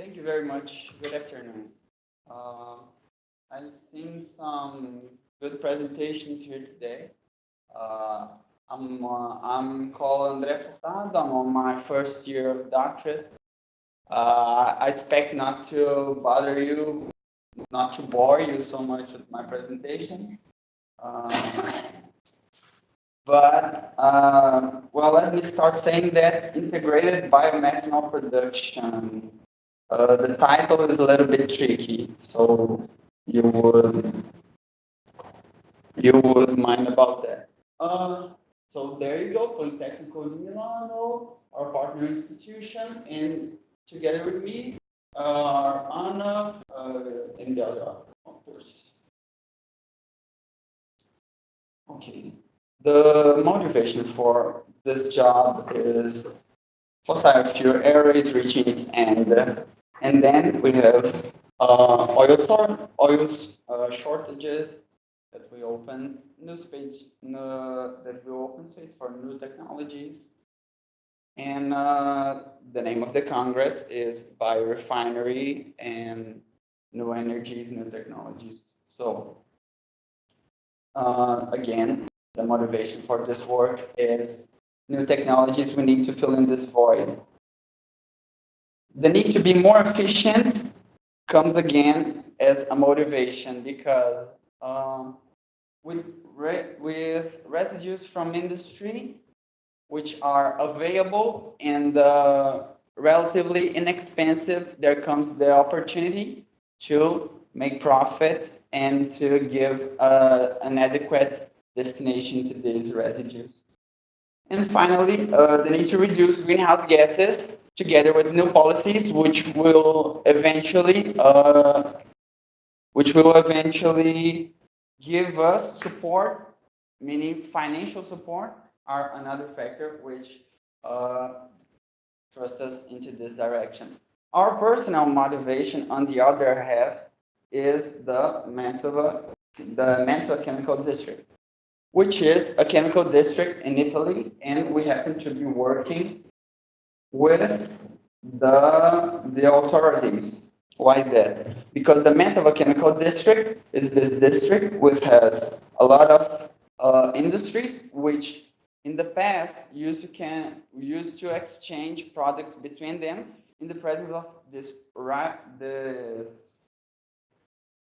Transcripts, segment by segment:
Thank you very much. Good afternoon. I've seen some good presentations here today. Uh, I'm called André Furtado. I'm on my first year of doctorate. I expect not to bother you, not to bore you so much with my presentation. Uh, well, let me start saying that integrated biomethanol production. The title is a little bit tricky, so you would you would mind about that. So there you go, Techno-Economie Evaluation, our partner institution, and together with me, are Anna and the other authors. Okay. The motivation for this job is fossil fuel area is reaching its end, and then we have oil shortages that we open that we open space for new technologies. And the name of the Congress is Biorefinery and New Energies, New Technologies. So again, the motivation for this work is new technologies. We need to fill in this void. The need to be more efficient comes again as a motivation because with residues from industry, which are available and relatively inexpensive, there comes the opportunity to make profit and to give an adequate destination to these residues. And finally, the need to reduce greenhouse gases together with new policies, which will eventually give us support, meaning financial support, are another factor which thrust us into this direction. Our personal motivation, on the other half, is the Mantova Chemical District, which is a chemical district in Italy, and we happen to be working with the authorities. Why is that? Because the Mantova Chemical District is this district which has a lot of industries which in the past used to exchange products between them in the presence of this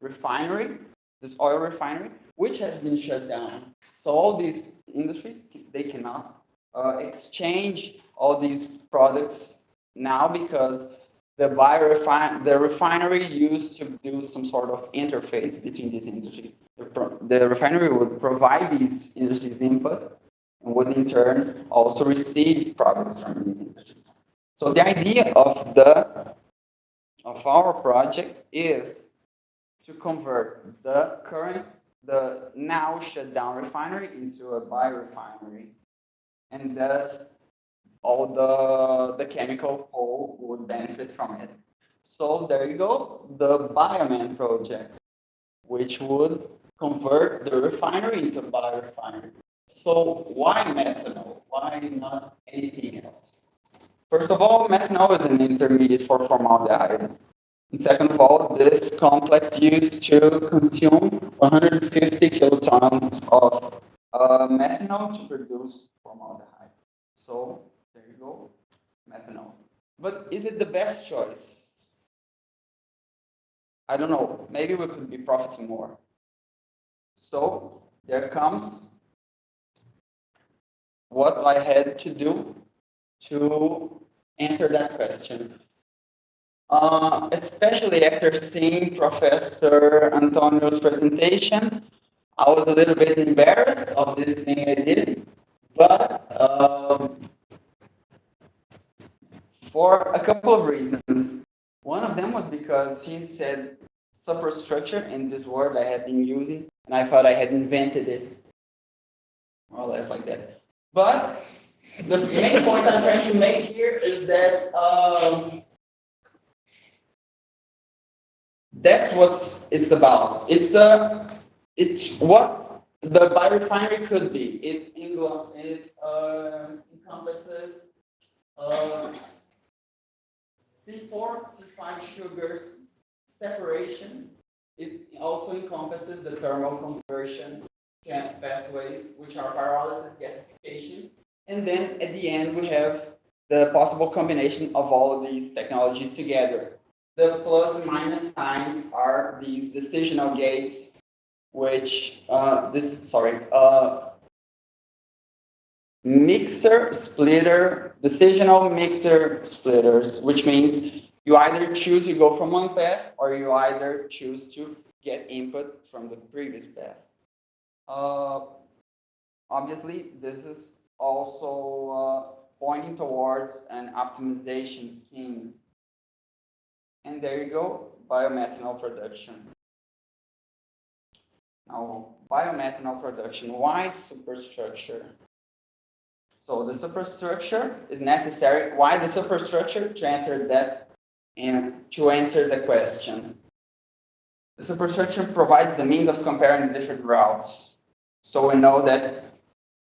refinery, this oil refinery, which has been shut down. So all these industries, they cannot exchange all these products now because the refinery used to do some sort of interface between these industries. The refinery would provide these industries input and would in turn also receive products from these industries. So the idea of our project is to convert the now shut down refinery into a biorefinery, and thus all the chemical pole would benefit from it. So there you go, the Bioman project, which would convert the refinery into a biorefinery. So why methanol? Why not anything else? First of all, methanol is an intermediate for formaldehyde. And second of all, this complex used to consume 150 kilotons of methanol to produce formaldehyde. So there you go, methanol. But is it the best choice? I don't know. Maybe we could be profiting more. So there comes what I had to do to answer that question. Especially after seeing Professor Antonio's presentation, I was a little bit embarrassed of this thing I did, but for a couple of reasons. One of them was because he said superstructure, and this word I had been using, and I thought I had invented it, more or less like that. But the main point I'm trying to make here is that that's what it's about. It's what the biorefinery could be. It encompasses C4, C5 sugars separation. It also encompasses the thermal conversion pathways, which are pyrolysis, gasification. And then at the end, we have the possible combination of all of these technologies together. The plus and minus signs are these decisional gates, which, mixer splitter, decisional mixer splitters, which means you either choose to go from one path or you either choose to get input from the previous path. Obviously, this is also pointing towards an optimization scheme. And there you go, biomethanol production. Now, biomethanol production, why superstructure? So the superstructure is necessary. Why the superstructure? To answer that and to answer the question. The superstructure provides the means of comparing different routes. So we know that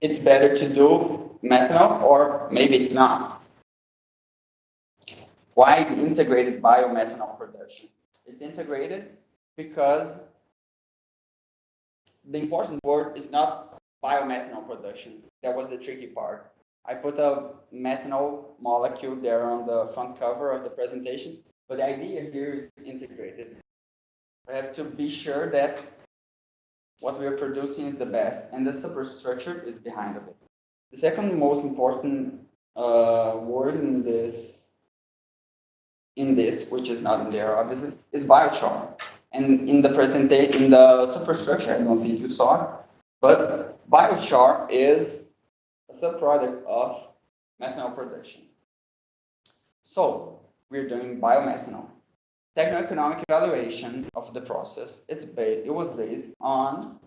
it's better to do methanol or maybe it's not. Why the integrated biomethanol production? It's integrated because the important word is not biomethanol production. That was the tricky part. I put a methanol molecule there on the front cover of the presentation, but the idea here is integrated. We have to be sure that what we are producing is the best, and the superstructure is behind of it. The second most important word in this, which is not in there obviously, is biochar. And in the superstructure, I don't think you saw it, but biochar is a subproduct of methanol production. So we're doing biomethanol. Techno-Economie Evaluation of the process, it was based on,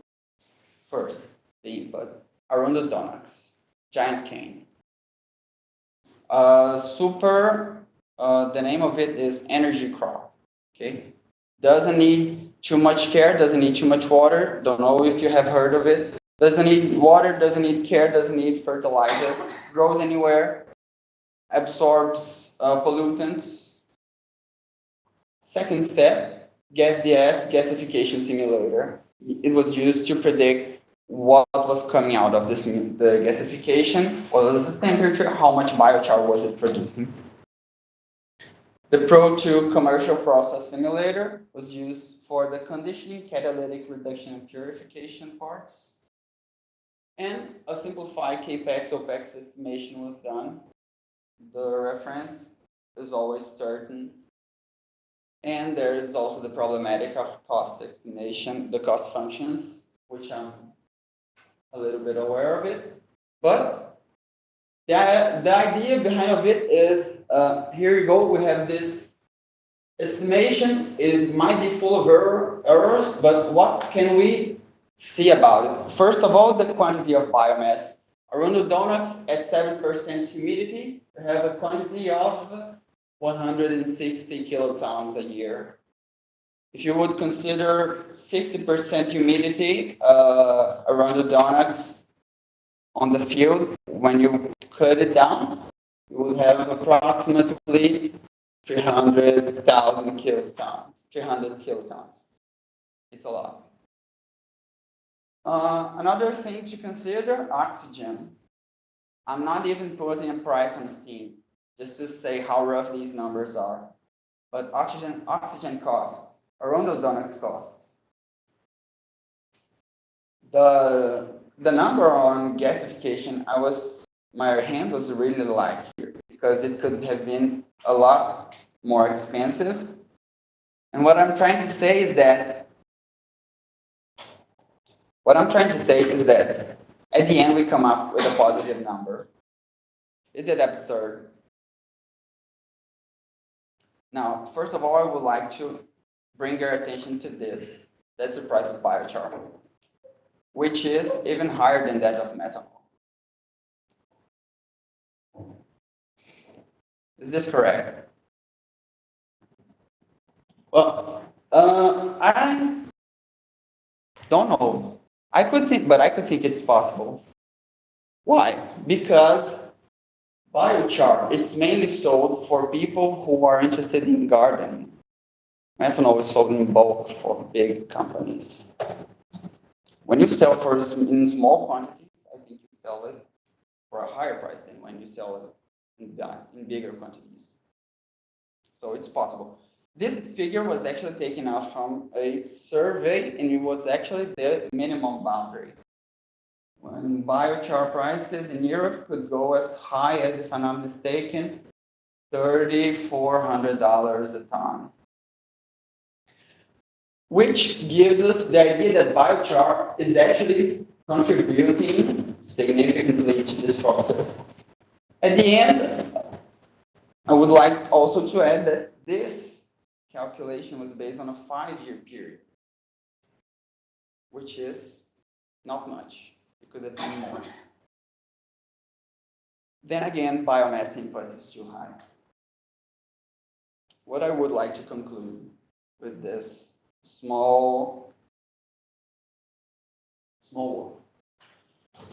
first, the input, Arundodonus, giant cane. The name of it is energy crop, okay? Doesn't need too much care, doesn't need too much water. Don't know if you have heard of it. Doesn't need water, doesn't need care, doesn't need fertilizer. Grows anywhere, absorbs pollutants. Second step, gasification simulator. It was used to predict what was coming out of the gasification, what was the temperature, how much biochar was it producing. The Pro2 commercial process simulator was used for the conditioning, catalytic reduction, and purification parts. And a simplified CAPEX OPEX estimation was done. The reference is always certain. And there is also the problematic of cost estimation, the cost functions, which I'm a little bit aware of it. But the idea behind of it is, here you go, we have this estimation. It might be full of errors, but what can we see about it? First of all, the quantity of biomass. Arundodonus at 7% humidity, we have a quantity of 160 kilotons a year. If you would consider 60% humidity Arundodonus on the field, when you cut it down, you will have approximately 300,000 kilotons, 300 kilotons. It's a lot. Another thing to consider, oxygen. I'm not even putting a price on steam, just to say how rough these numbers are. But oxygen costs, Arundodonus costs. The number on gasification, my hand was really light here because it could have been a lot more expensive. And what I'm trying to say is that at the end we come up with a positive number. Is it absurd? Now, first of all, I would like to bring your attention to this. That's the price of biochar, which is even higher than that of methanol. Is this correct? Well, I don't know. I could think it's possible. Why? Because Biochar, it's mainly sold for people who are interested in gardening. Methanol is sold in bulk for big companies. When you sell in small quantities, I think you sell it for a higher price than when you sell it in bigger quantities. So it's possible. This figure was actually taken out from a survey, and it was actually the minimum boundary. When biochar prices in Europe could go as high as, if I'm not mistaken, $3,400 a ton. Which gives us the idea that biochar is actually contributing significantly to this process. At the end, I would like also to add that this calculation was based on a 5-year period, which is not much. It could have been more. Then again, biomass input is too high. What I would like to conclude with this small work.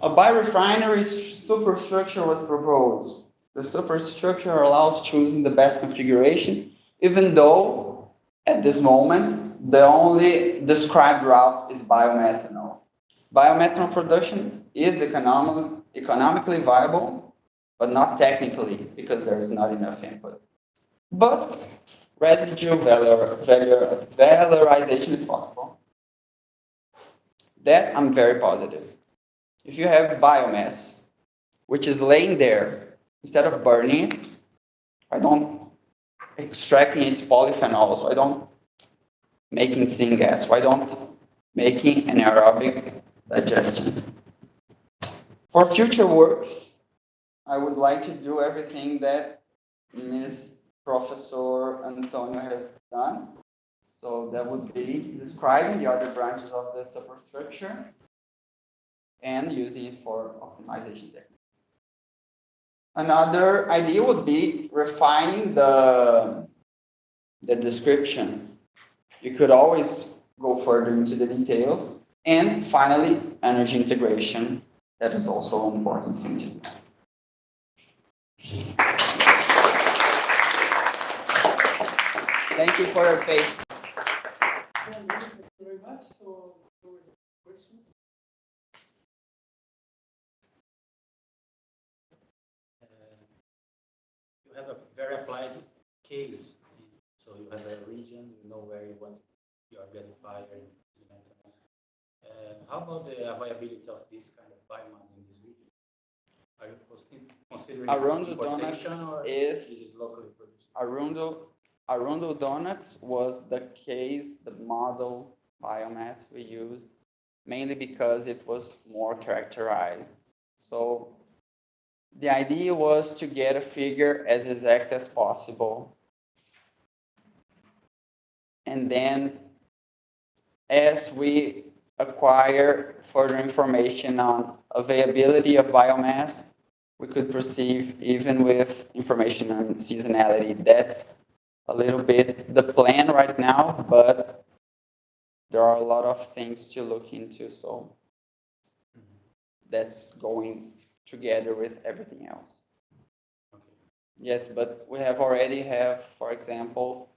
A biorefinery superstructure was proposed. The superstructure allows choosing the best configuration, even though at this moment the only described route is biomethanol. Biomethanol production is economically viable, but not technically, because there is not enough input. But residual valorization is possible. That I'm very positive. If you have biomass, which is laying there, instead of burning it, I don't extracting its polyphenols, I don't making syngas, I don't making anaerobic digestion. For future works, I would like to do everything that Ms. Professor Antonio has done. So that would be describing the other branches of the superstructure and using it for optimization techniques. Another idea would be refining the description. You could always go further into the details. And finally, energy integration. That is also an important thing to do. Thank you for your patience. Thank you very much. So, questions? You have a very applied case. So you have a region, you know where you want your gasifier. How about the availability of this kind of biomass in this region? Are you considering importation or is it locally produced? Arundo Donuts was the case, the model biomass we used, mainly because it was more characterized. So the idea was to get a figure as exact as possible. And then as we acquire further information on availability of biomass, we could proceed even with information on seasonality. That's a little bit the plan right now, but there are a lot of things to look into, so that's going together with everything else. Yes, but we already have, for example,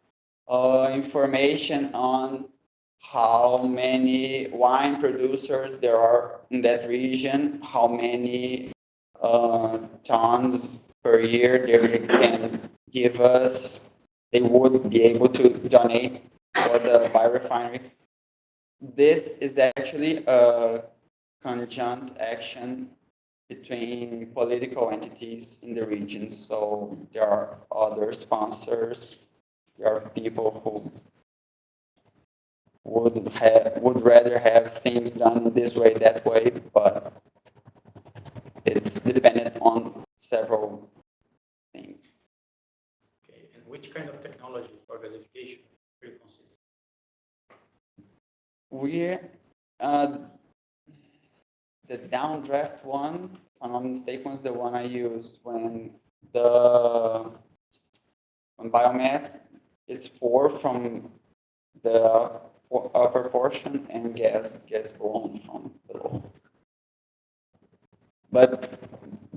information on how many wine producers there are in that region, how many tons per year they can give us, they would be able to donate for the biorefinery. This is actually a conjunct action between political entities in the region. So there are other sponsors, there are people who would rather have things done this way, that way, but it's dependent on several things. Okay, and which kind of technology for gasification do you consider? The downdraft one, if I'm not mistaken, was the one I used when biomass is poured from the upper portion and gas gets blown from below. But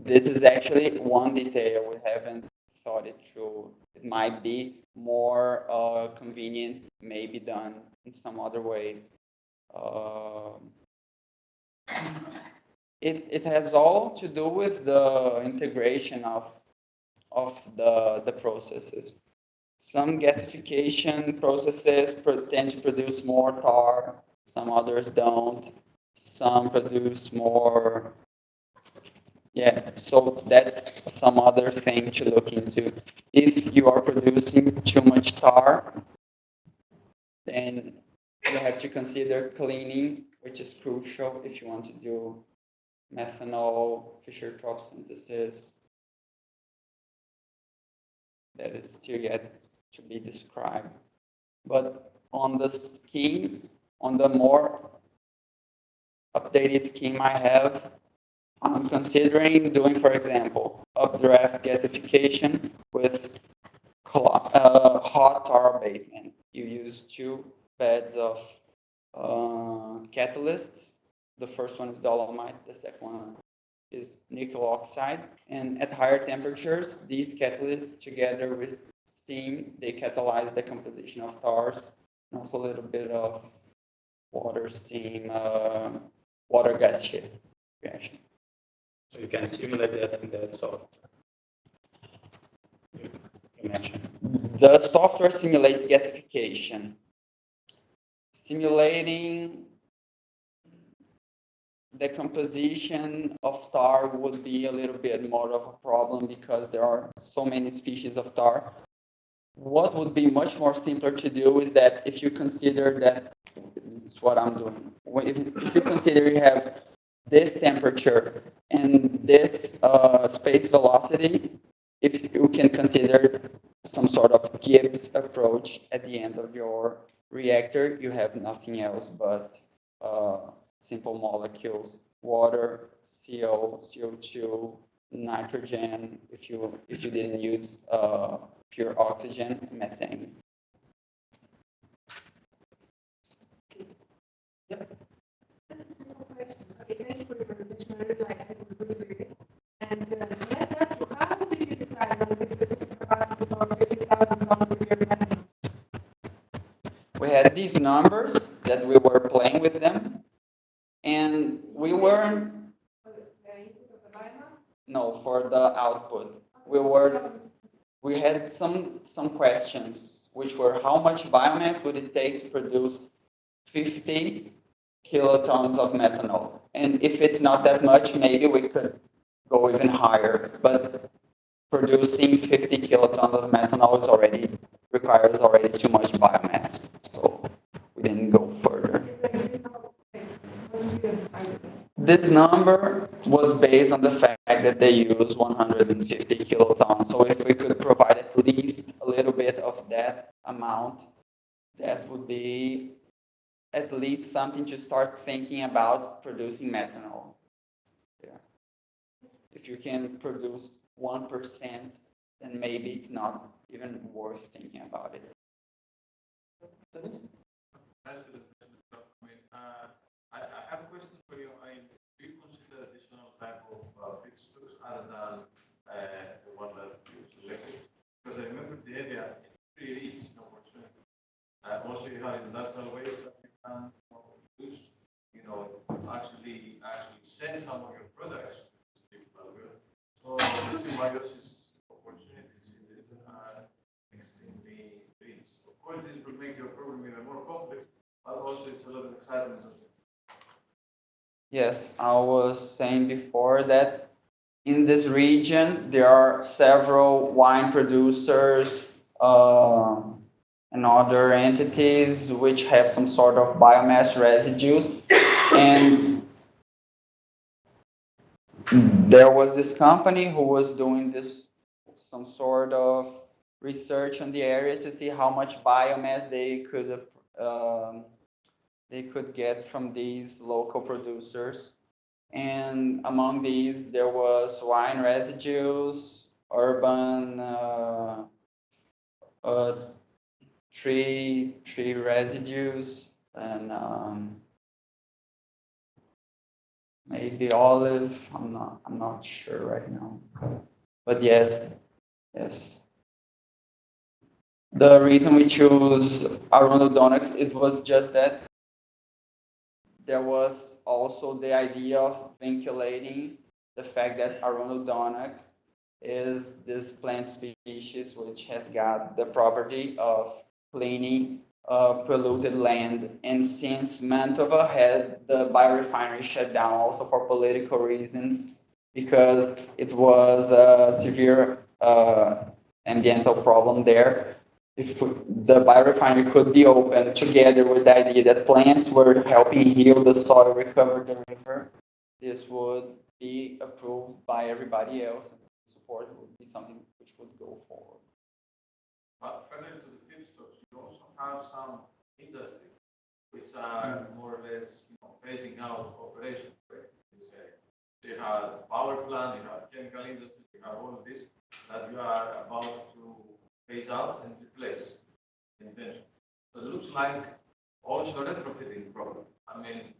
this is actually one detail we haven't thought it through. It might be more convenient, maybe done in some other way. It has all to do with the integration of the processes. Some gasification processes tend to produce more tar, some others don't. Some produce more. Yeah, so that's some other thing to look into. If you are producing too much tar, then you have to consider cleaning, which is crucial if you want to do methanol, Fischer-Tropsch synthesis. That is still yet to be described. But on the scheme, on the more updated scheme I have, I'm considering doing, for example, updraft gasification with hot tar abatement. You use 2 beds of catalysts. The first one is dolomite, the second one is nickel oxide. And at higher temperatures, these catalysts, together with steam, they catalyze the composition of tars, and also a little bit of water, steam, water gas shift reaction. So you can simulate that in that software. You mentioned. The software simulates gasification. Simulating the composition of tar would be a little bit more of a problem because there are so many species of tar. What would be much more simpler to do is that if you consider that, it's what I'm doing. If you consider you have this temperature and this space velocity, if you can consider some sort of Gibbs approach at the end of your reactor, you have nothing else but simple molecules: water, CO, CO2, nitrogen. If you didn't use pure oxygen, methane. Yep. This is a simple question. Okay, thank you for your presentation. I really liked it. It was really great. And let us know, how did you decide on this specific capacity for 50,000 tons per year methanol? We had these numbers that we were playing with them, and we weren't. For the input of the biomass? No, for the output. We had some questions, which were how much biomass would it take to produce 50 kilotons of methanol? And if it's not that much, maybe we could go even higher. But producing 50 kilotons of methanol requires already too much biomass. So we didn't go further. This number was based on the fact that they use 150 kilotons. So if we could provide at least a little bit of that amount, that would be at least something to start thinking about producing methanol. Yeah. If you can produce 1%, then maybe it's not even worth thinking about it. I have a question for you. Do you consider additional type of feedstocks other than the one that you selected? Because I remember the area is pretty rich in opportunity. Also, you have industrial waste that you can use. Actually send some of your products to people. So the symbiosis opportunities are extremely rich. Of course, this will make your problem even more complex, but also it's a lot of excitement. Yes, I was saying before that in this region, there are several wine producers and other entities which have some sort of biomass residues. And there was this company who was doing some sort of research on the area to see how much biomass they could get from these local producers. And among these, there was wine residues, urban tree residues, and maybe olive. I'm not sure right now. But yes. The reason we chose arundodonus, it was just that there was also the idea of vinculating the fact that arundodonus is this plant species which has got the property of cleaning polluted land. And since Mantova had the biorefinery shut down also for political reasons, because it was a severe ambiental problem there, if the biorefinery could be open together with the idea that plants were helping heal the soil, recover the river, this would be approved by everybody else. Support would be something which would go forward. But further to the feedstocks, you also have some industries which are more or less phasing out operations. You have power plant, you have chemical industry, you have all of this that you are about to phase out and replace intention. So it looks like also retrofitting problem. I mean,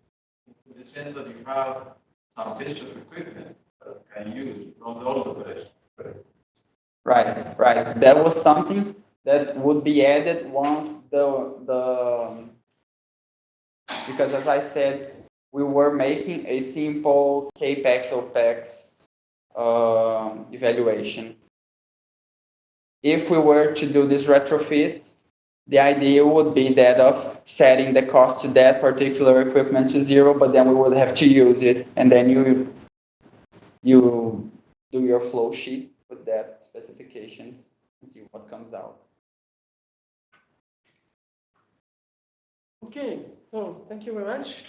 in the sense that you have some pieces of equipment that can use from the old operation. Right. That was something that would be added once because as I said, we were making a simple CAPEX OPEX evaluation. If we were to do this retrofit, the idea would be that of setting the cost to that particular equipment to zero, but then we would have to use it, and then you do your flow sheet with that specifications and see what comes out. Okay, so thank you very much.